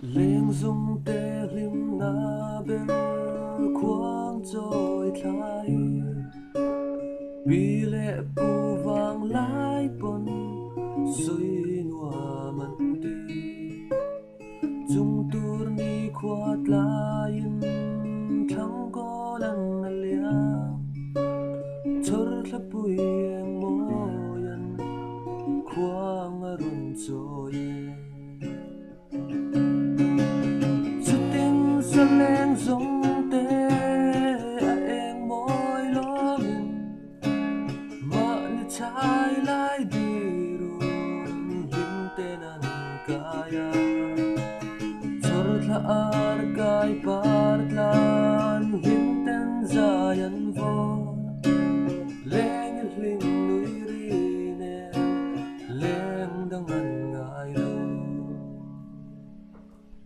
Leng dung te lim na ber khoang trôi thay bi lệ pu vang lai pon suy nua man ti chung tur ni khoat lain thang ko lan alia chor thlapui eng moyan khoang arun trôi sa leng giống te a eng moi lo min ma ni chai lai di run lim te nan kaya chor tla ar kai par tla